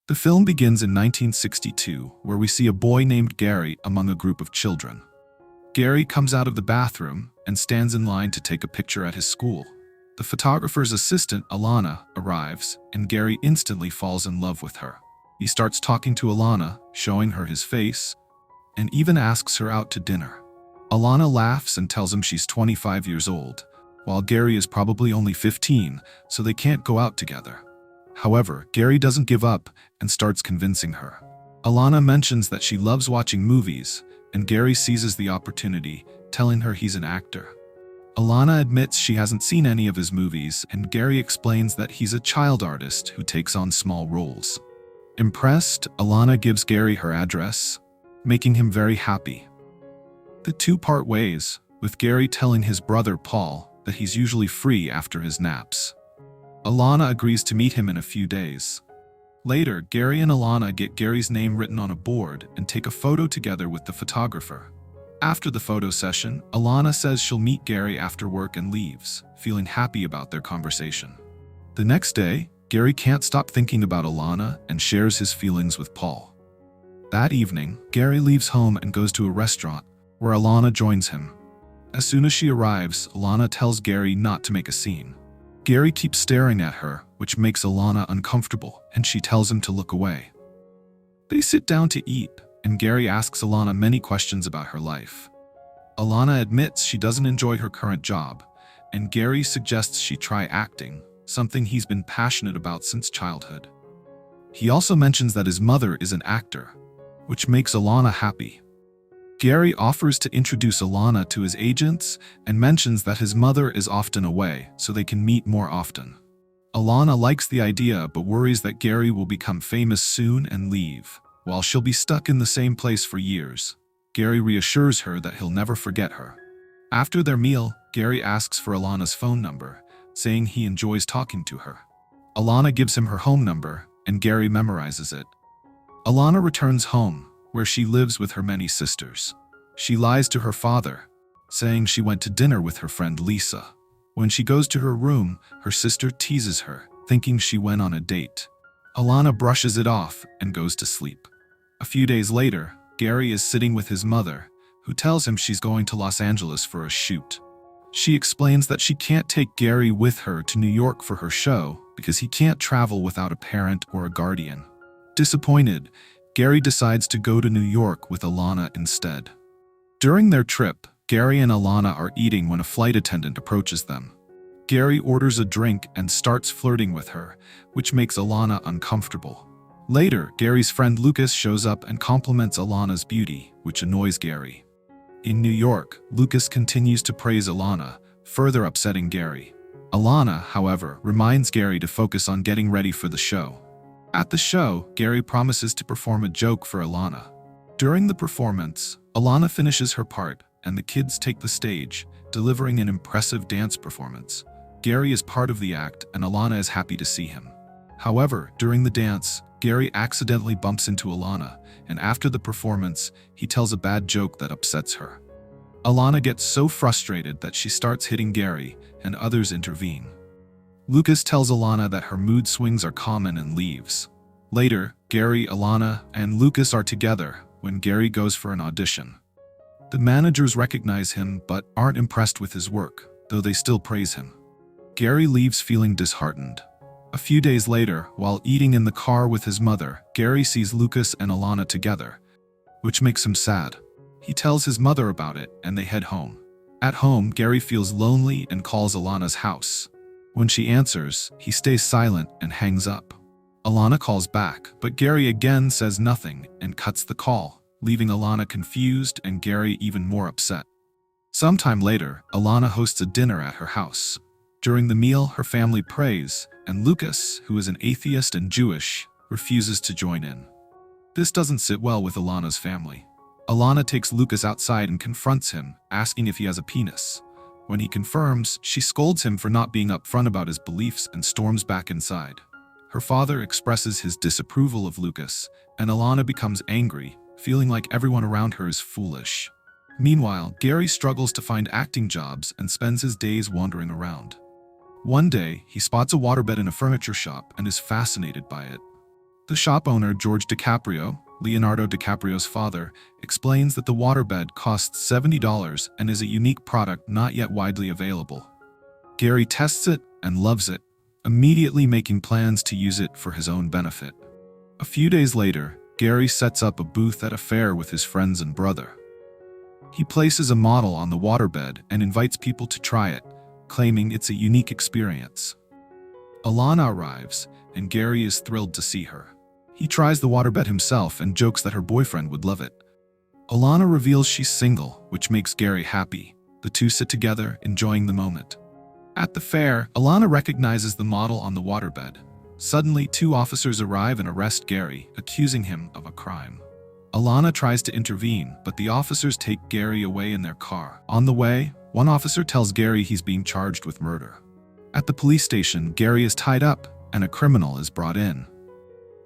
The film begins in 1962, where we see a boy named Gary among a group of children. Gary comes out of the bathroom and stands in line to take a picture at his school. The photographer's assistant, Alana, arrives, and Gary instantly falls in love with her. He starts talking to Alana, showing her his face, and even asks her out to dinner. Alana laughs and tells him she's 25 years old, while Gary is probably only 15, so they can't go out together. However, Gary doesn't give up and starts convincing her. Alana mentions that she loves watching movies, and Gary seizes the opportunity, telling her he's an actor. Alana admits she hasn't seen any of his movies, and Gary explains that he's a child artist who takes on small roles. Impressed, Alana gives Gary her address, making him very happy. The two part ways, with Gary telling his brother Paul that he's usually free after his naps. Alana agrees to meet him in a few days. Later, Gary and Alana get Gary's name written on a board and take a photo together with the photographer. After the photo session, Alana says she'll meet Gary after work and leaves, feeling happy about their conversation. The next day, Gary can't stop thinking about Alana and shares his feelings with Paul. That evening, Gary leaves home and goes to a restaurant, where Alana joins him. As soon as she arrives, Alana tells Gary not to make a scene. Gary keeps staring at her, which makes Alana uncomfortable, and she tells him to look away. They sit down to eat, and Gary asks Alana many questions about her life. Alana admits she doesn't enjoy her current job, and Gary suggests she try acting, something he's been passionate about since childhood. He also mentions that his mother is an actor, which makes Alana happy. Gary offers to introduce Alana to his agents and mentions that his mother is often away, so they can meet more often. Alana likes the idea but worries that Gary will become famous soon and leave, while she'll be stuck in the same place for years. Gary reassures her that he'll never forget her. After their meal, Gary asks for Alana's phone number, saying he enjoys talking to her. Alana gives him her home number, and Gary memorizes it. Alana returns home, where she lives with her many sisters. She lies to her father, saying she went to dinner with her friend Lisa. When she goes to her room, her sister teases her, thinking she went on a date. Alana brushes it off and goes to sleep. A few days later, Gary is sitting with his mother, who tells him she's going to Los Angeles for a shoot. She explains that she can't take Gary with her to New York for her show because he can't travel without a parent or a guardian. Disappointed, Gary decides to go to New York with Alana instead. During their trip, Gary and Alana are eating when a flight attendant approaches them. Gary orders a drink and starts flirting with her, which makes Alana uncomfortable. Later, Gary's friend Lucas shows up and compliments Alana's beauty, which annoys Gary. In New York, Lucas continues to praise Alana, further upsetting Gary. Alana, however, reminds Gary to focus on getting ready for the show. At the show, Gary promises to perform a joke for Alana. During the performance, Alana finishes her part, and the kids take the stage, delivering an impressive dance performance. Gary is part of the act, and Alana is happy to see him. However, during the dance, Gary accidentally bumps into Alana, and after the performance, he tells a bad joke that upsets her. Alana gets so frustrated that she starts hitting Gary, and others intervene. Lucas tells Alana that her mood swings are common and leaves. Later, Gary, Alana, and Lucas are together when Gary goes for an audition. The managers recognize him but aren't impressed with his work, though they still praise him. Gary leaves feeling disheartened. A few days later, while eating in the car with his mother, Gary sees Lucas and Alana together, which makes him sad. He tells his mother about it, and they head home. At home, Gary feels lonely and calls Alana's house. When she answers, he stays silent and hangs up. Alana calls back, but Gary again says nothing and cuts the call, leaving Alana confused and Gary even more upset. Sometime later, Alana hosts a dinner at her house. During the meal, her family prays, and Lucas, who is an atheist and Jewish, refuses to join in. This doesn't sit well with Alana's family. Alana takes Lucas outside and confronts him, asking if he has a penis. When he confirms, she scolds him for not being upfront about his beliefs and storms back inside. Her father expresses his disapproval of Lucas, and Alana becomes angry, feeling like everyone around her is foolish. Meanwhile, Gary struggles to find acting jobs and spends his days wandering around. One day, he spots a waterbed in a furniture shop and is fascinated by it. The shop owner, George DiCaprio, Leonardo DiCaprio's father, explains that the waterbed costs $70 and is a unique product not yet widely available. Gary tests it and loves it, immediately making plans to use it for his own benefit. A few days later, Gary sets up a booth at a fair with his friends and brother. He places a model on the waterbed and invites people to try it, claiming it's a unique experience. Alana arrives, and Gary is thrilled to see her. He tries the waterbed himself and jokes that her boyfriend would love it. Alana reveals she's single, which makes Gary happy. The two sit together, enjoying the moment. At the fair, Alana recognizes the model on the waterbed. Suddenly, two officers arrive and arrest Gary, accusing him of a crime. Alana tries to intervene, but the officers take Gary away in their car. On the way, one officer tells Gary he's being charged with murder. At the police station, Gary is tied up, and a criminal is brought in.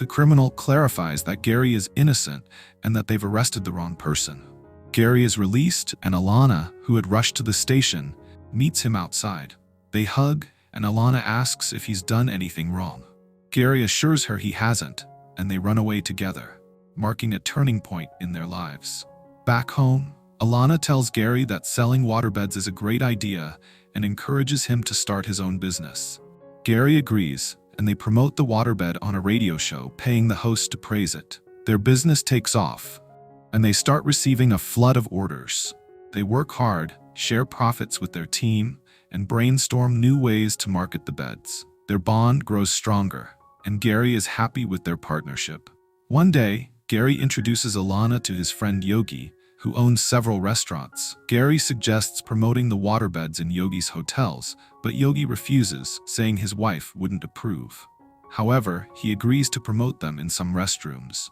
The criminal clarifies that Gary is innocent and that they've arrested the wrong person. Gary is released, and Alana, who had rushed to the station, meets him outside. They hug, and Alana asks if he's done anything wrong. Gary assures her he hasn't, and they run away together, marking a turning point in their lives. Back home, Alana tells Gary that selling waterbeds is a great idea and encourages him to start his own business. Gary agrees, and they promote the waterbed on a radio show, paying the host to praise it. Their business takes off, and they start receiving a flood of orders. They work hard, share profits with their team, and brainstorm new ways to market the beds. Their bond grows stronger, and Gary is happy with their partnership. One day, Gary introduces Alana to his friend Yogi, who owns several restaurants. Gary suggests promoting the waterbeds in Yogi's hotels, but Yogi refuses, saying his wife wouldn't approve. However, he agrees to promote them in some restrooms.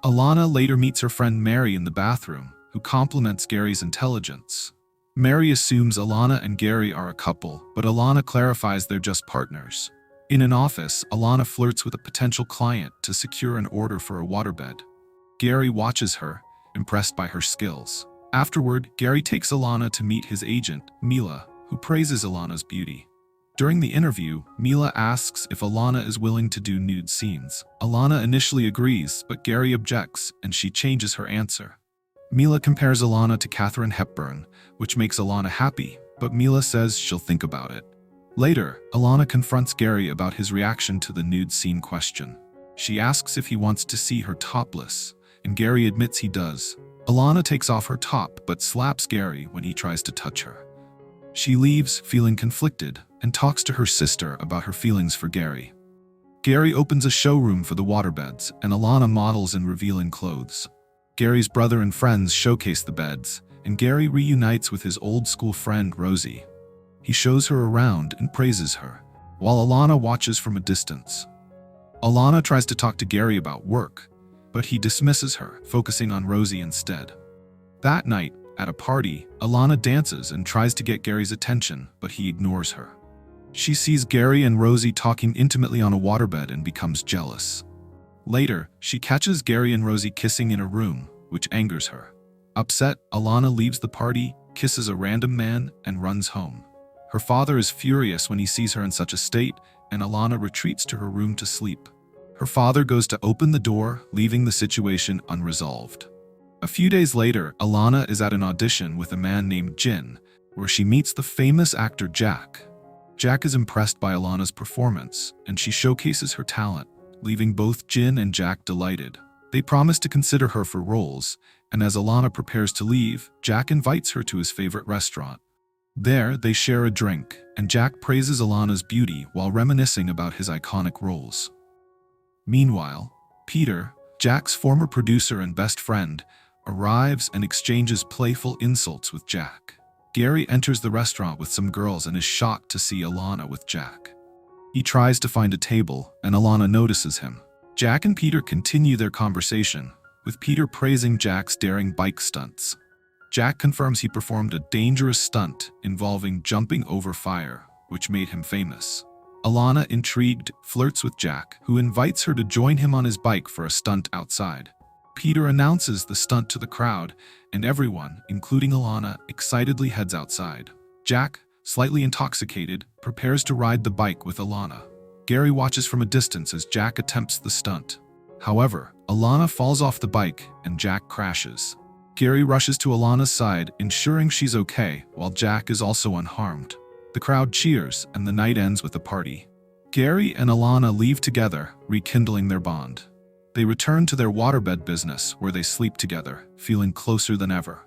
Alana later meets her friend Mary in the bathroom, who compliments Gary's intelligence. Mary assumes Alana and Gary are a couple, but Alana clarifies they're just partners. In an office, Alana flirts with a potential client to secure an order for a waterbed. Gary watches her, impressed by her skills. Afterward, Gary takes Alana to meet his agent, Mila, who praises Alana's beauty. During the interview, Mila asks if Alana is willing to do nude scenes. Alana initially agrees, but Gary objects, and she changes her answer. Mila compares Alana to Katharine Hepburn, which makes Alana happy, but Mila says she'll think about it. Later, Alana confronts Gary about his reaction to the nude scene question. She asks if he wants to see her topless, and Gary admits he does. Alana takes off her top but slaps Gary when he tries to touch her. She leaves, feeling conflicted, and talks to her sister about her feelings for Gary. Gary opens a showroom for the waterbeds, and Alana models in revealing clothes. Gary's brother and friends showcase the beds, and Gary reunites with his old school friend Rosie. He shows her around and praises her, while Alana watches from a distance. Alana tries to talk to Gary about work, but he dismisses her, focusing on Rosie instead. That night, at a party, Alana dances and tries to get Gary's attention, but he ignores her. She sees Gary and Rosie talking intimately on a waterbed and becomes jealous. Later, she catches Gary and Rosie kissing in a room, which angers her. Upset, Alana leaves the party, kisses a random man, and runs home. Her father is furious when he sees her in such a state, and Alana retreats to her room to sleep. Her father goes to open the door, leaving the situation unresolved. A few days later, Alana is at an audition with a man named Jin, where she meets the famous actor Jack. Jack is impressed by Alana's performance, and she showcases her talent, leaving both Jin and Jack delighted. They promise to consider her for roles, and as Alana prepares to leave, Jack invites her to his favorite restaurant. There, they share a drink, and Jack praises Alana's beauty while reminiscing about his iconic roles. Meanwhile, Peter, Jack's former producer and best friend, arrives and exchanges playful insults with Jack. Gary enters the restaurant with some girls and is shocked to see Alana with Jack. He tries to find a table, and Alana notices him. Jack and Peter continue their conversation, with Peter praising Jack's daring bike stunts. Jack confirms he performed a dangerous stunt involving jumping over fire, which made him famous. Alana, intrigued, flirts with Jack, who invites her to join him on his bike for a stunt outside. Peter announces the stunt to the crowd, and everyone, including Alana, excitedly heads outside. Jack, slightly intoxicated, prepares to ride the bike with Alana. Gary watches from a distance as Jack attempts the stunt. However, Alana falls off the bike and Jack crashes. Gary rushes to Alana's side, ensuring she's okay, while Jack is also unharmed. The crowd cheers, and the night ends with a party. Gary and Alana leave together, rekindling their bond. They return to their waterbed business, where they sleep together, feeling closer than ever.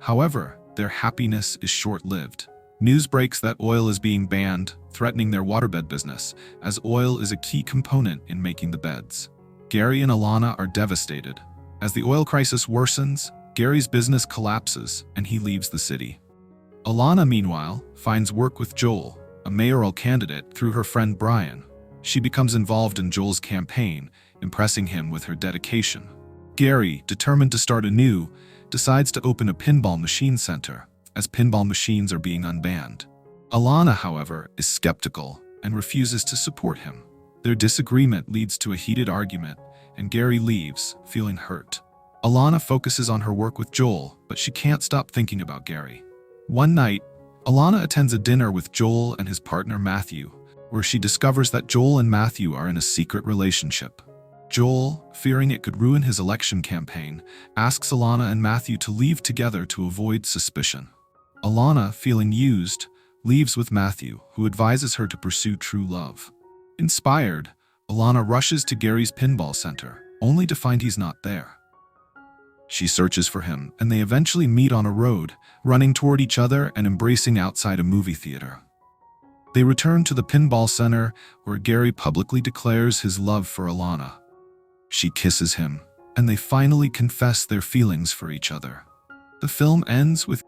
However, their happiness is short-lived. News breaks that oil is being banned, threatening their waterbed business, as oil is a key component in making the beds. Gary and Alana are devastated. As the oil crisis worsens, Gary's business collapses and he leaves the city. Alana, meanwhile, finds work with Joel, a mayoral candidate, through her friend Brian. She becomes involved in Joel's campaign, impressing him with her dedication. Gary, determined to start anew, decides to open a pinball machine center, as pinball machines are being unbanned. Alana, however, is skeptical and refuses to support him. Their disagreement leads to a heated argument, and Gary leaves, feeling hurt. Alana focuses on her work with Joel, but she can't stop thinking about Gary. One night, Alana attends a dinner with Joel and his partner Matthew, where she discovers that Joel and Matthew are in a secret relationship. Joel, fearing it could ruin his election campaign, asks Alana and Matthew to leave together to avoid suspicion. Alana, feeling used, leaves with Matthew, who advises her to pursue true love. Inspired, Alana rushes to Gary's pinball center, only to find he's not there. She searches for him, and they eventually meet on a road, running toward each other and embracing outside a movie theater. They return to the pinball center, where Gary publicly declares his love for Alana. She kisses him, and they finally confess their feelings for each other. The film ends with